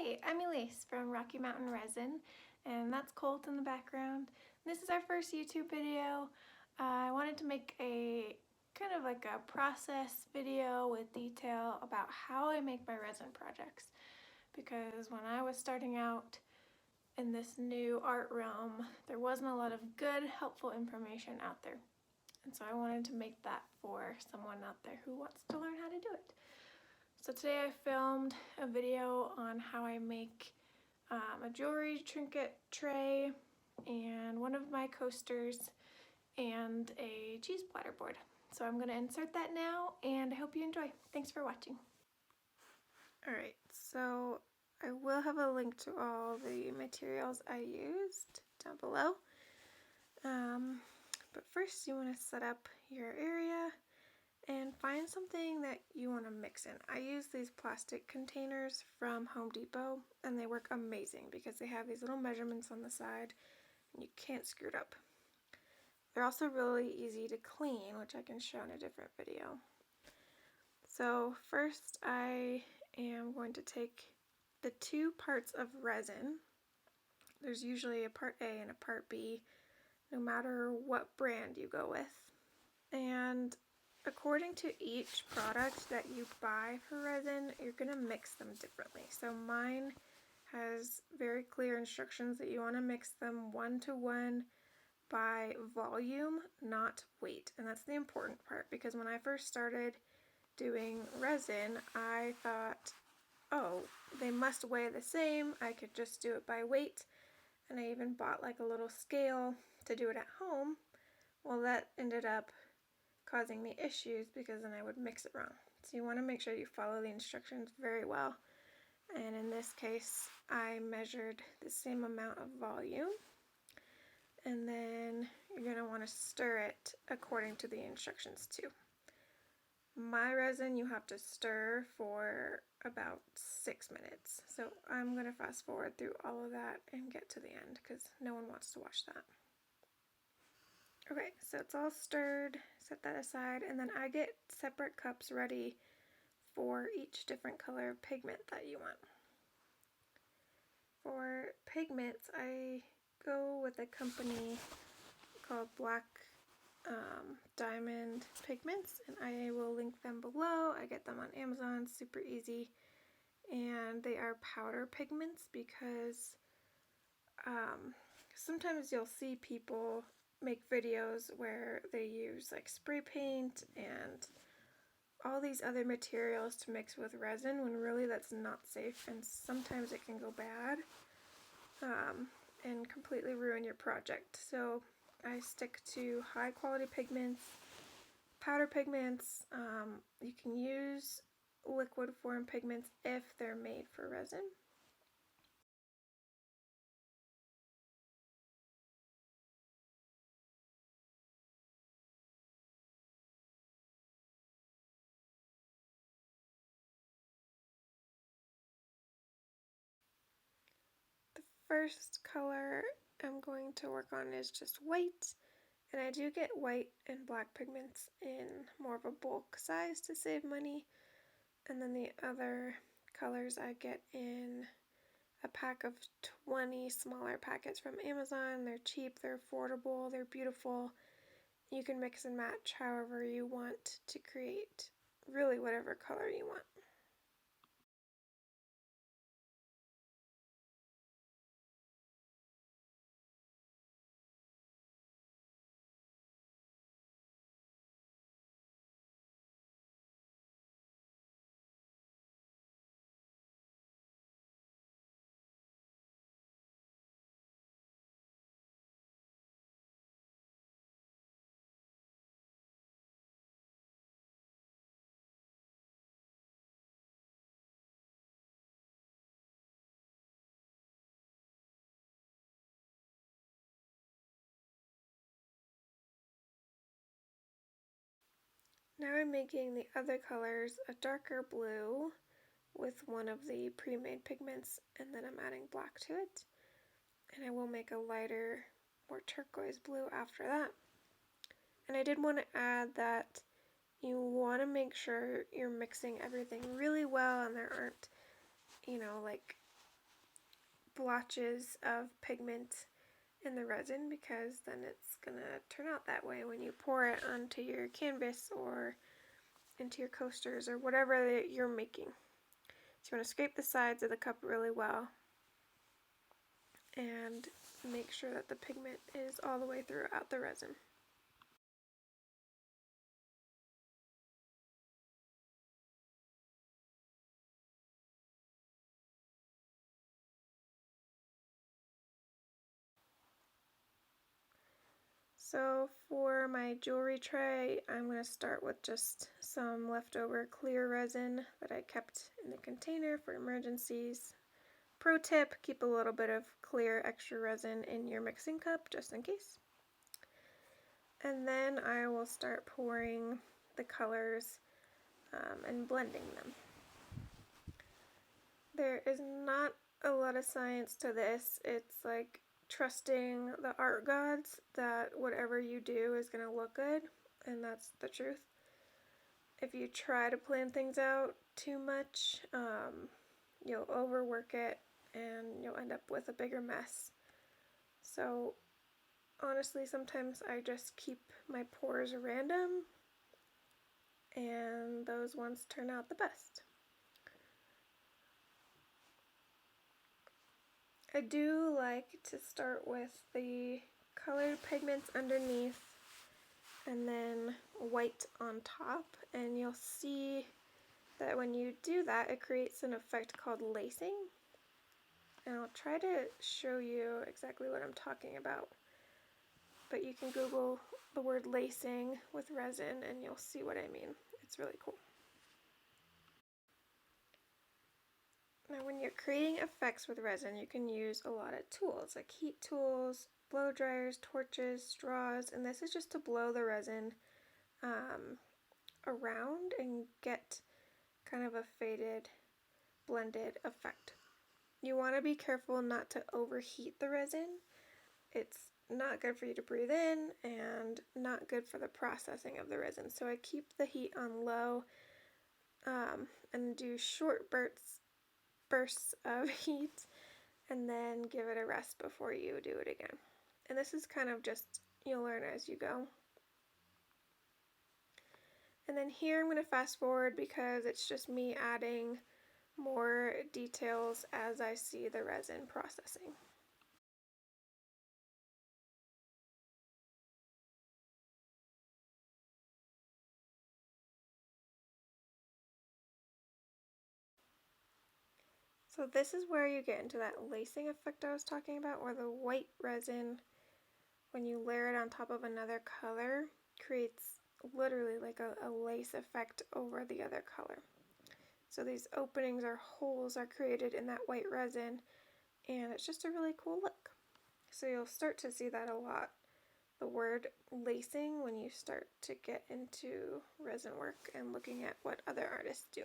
Hi, I'm Elise from Rocky Mountain Resin, and that's Colt in the background. This is our first YouTube video. I wanted to make a kind of like a process video with detail about how I make my resin projects, because when I was starting out in this new art realm, there wasn't a lot of good, helpful information out there. And so I wanted to make that for someone out there who wants to learn how to do it. So today I filmed a video on how I make a jewelry trinket tray and one of my coasters and a cheese platter board. So I'm going to insert that now, and I hope you enjoy. Thanks for watching. Alright, so I will have a link to all the materials I used down below. But first you want to set up your area and find something that you want to mix in. I use these plastic containers from Home Depot, and they work amazing because they have these little measurements on the side and you can't screw it up. They're also really easy to clean, which I can show in a different video. So first I am going to take the two parts of resin. There's usually a part A and a part B, no matter what brand you go with. And according to each product that you buy for resin, you're going to mix them differently. So mine has very clear instructions that you want to mix them 1:1 by volume, not weight. And that's the important part, because when I first started doing resin, I thought, oh, they must weigh the same. I could just do it by weight. And I even bought like a little scale to do it at home. Well, that ended up causing me issues because then I would mix it wrong. So you want to make sure you follow the instructions very well. And in this case, I measured the same amount of volume. And then you're going to want to stir it according to the instructions too. My resin, you have to stir for about 6 minutes. So I'm going to fast forward through all of that and get to the end because no one wants to watch that. Okay, so it's all stirred, set that aside, and then I get separate cups ready for each different color of pigment that you want. For pigments, I go with a company called Black Diamond Pigments, and I will link them below. I get them on Amazon, super easy, and they are powder pigments because sometimes you'll see people make videos where they use like spray paint and all these other materials to mix with resin, when really that's not safe, and sometimes it can go bad and completely ruin your project. So I stick to high quality pigments, powder pigments. You can use liquid form pigments if they're made for resin. First color I'm going to work on is just white, and I do get white and black pigments in more of a bulk size to save money, and then the other colors I get in a pack of 20 smaller packets from Amazon. They're cheap, they're affordable, they're beautiful. You can mix and match however you want to create really whatever color you want. Now I'm making the other colors a darker blue with one of the pre-made pigments, and then I'm adding black to it. And I will make a lighter, more turquoise blue after that. And I did want to add that you want to make sure you're mixing everything really well and there aren't, like blotches of pigment in the resin, because then it's going to turn out that way when you pour it onto your canvas or into your coasters or whatever that you're making. So you want to scrape the sides of the cup really well and make sure that the pigment is all the way throughout the resin. So for my jewelry tray, I'm going to start with just some leftover clear resin that I kept in the container for emergencies. Pro tip, keep a little bit of clear extra resin in your mixing cup just in case. And then I will start pouring the colors and blending them. There is not a lot of science to this. It's like trusting the art gods that whatever you do is going to look good, and that's the truth. If you try to plan things out too much, you'll overwork it and you'll end up with a bigger mess. So honestly, sometimes I just keep my pours random, and those ones turn out the best. I do like to start with the colored pigments underneath and then white on top, and you'll see that when you do that, it creates an effect called lacing. And I'll try to show you exactly what I'm talking about, but you can Google the word lacing with resin and you'll see what I mean. It's really cool. Now when you're creating effects with resin, you can use a lot of tools like heat tools, blow dryers, torches, straws, and this is just to blow the resin around and get kind of a faded, blended effect. You want to be careful not to overheat the resin. It's not good for you to breathe in and not good for the processing of the resin. So I keep the heat on low and do short bursts of heat and then give it a rest before you do it again. And this is kind of just, you'll learn as you go. And then here I'm going to fast forward because it's just me adding more details as I see the resin processing. So this is where you get into that lacing effect I was talking about, where the white resin, when you layer it on top of another color, creates literally like a lace effect over the other color. So these openings or holes are created in that white resin, and it's just a really cool look. So you'll start to see that a lot, the word lacing, when you start to get into resin work and looking at what other artists do.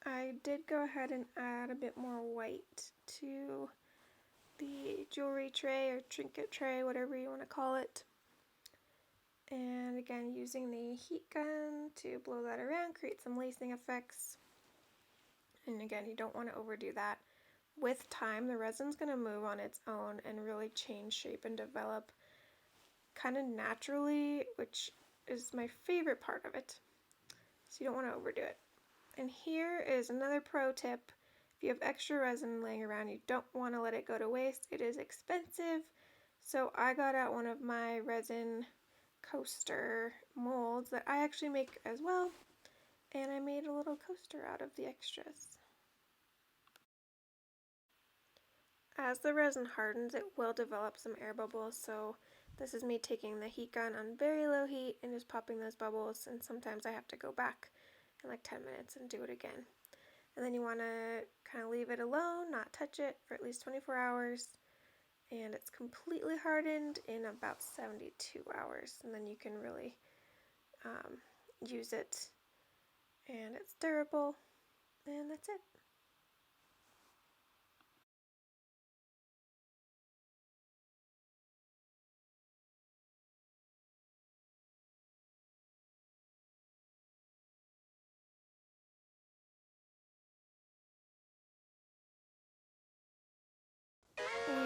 I did go ahead and add a bit more white to the jewelry tray or trinket tray, whatever you want to call it. And again, using the heat gun to blow that around, create some lacing effects. And again, you don't want to overdo that. With time, the resin's going to move on its own and really change shape and develop kind of naturally, which is my favorite part of it. So you don't want to overdo it. And here is another pro tip. If you have extra resin laying around, you don't want to let it go to waste. It is expensive. So I got out one of my resin coaster molds that I actually make as well, and I made a little coaster out of the extras. As the resin hardens, it will develop some air bubbles, so this is me taking the heat gun on very low heat and just popping those bubbles, and sometimes I have to go back in like 10 minutes and do it again. And then you want to kind of leave it alone, not touch it for at least 24 hours, and it's completely hardened in about 72 hours, and then you can really use it, and it's durable, and that's it.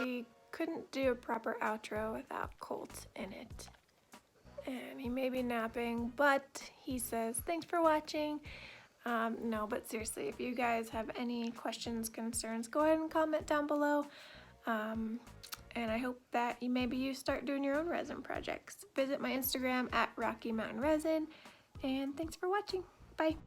We couldn't do a proper outro without Colt in it. And he may be napping, but he says, thanks for watching. No, but seriously, if you guys have any questions, concerns, go ahead and comment down below. And I hope that you start doing your own resin projects. Visit my Instagram at Rocky Mountain Resin. And thanks for watching. Bye.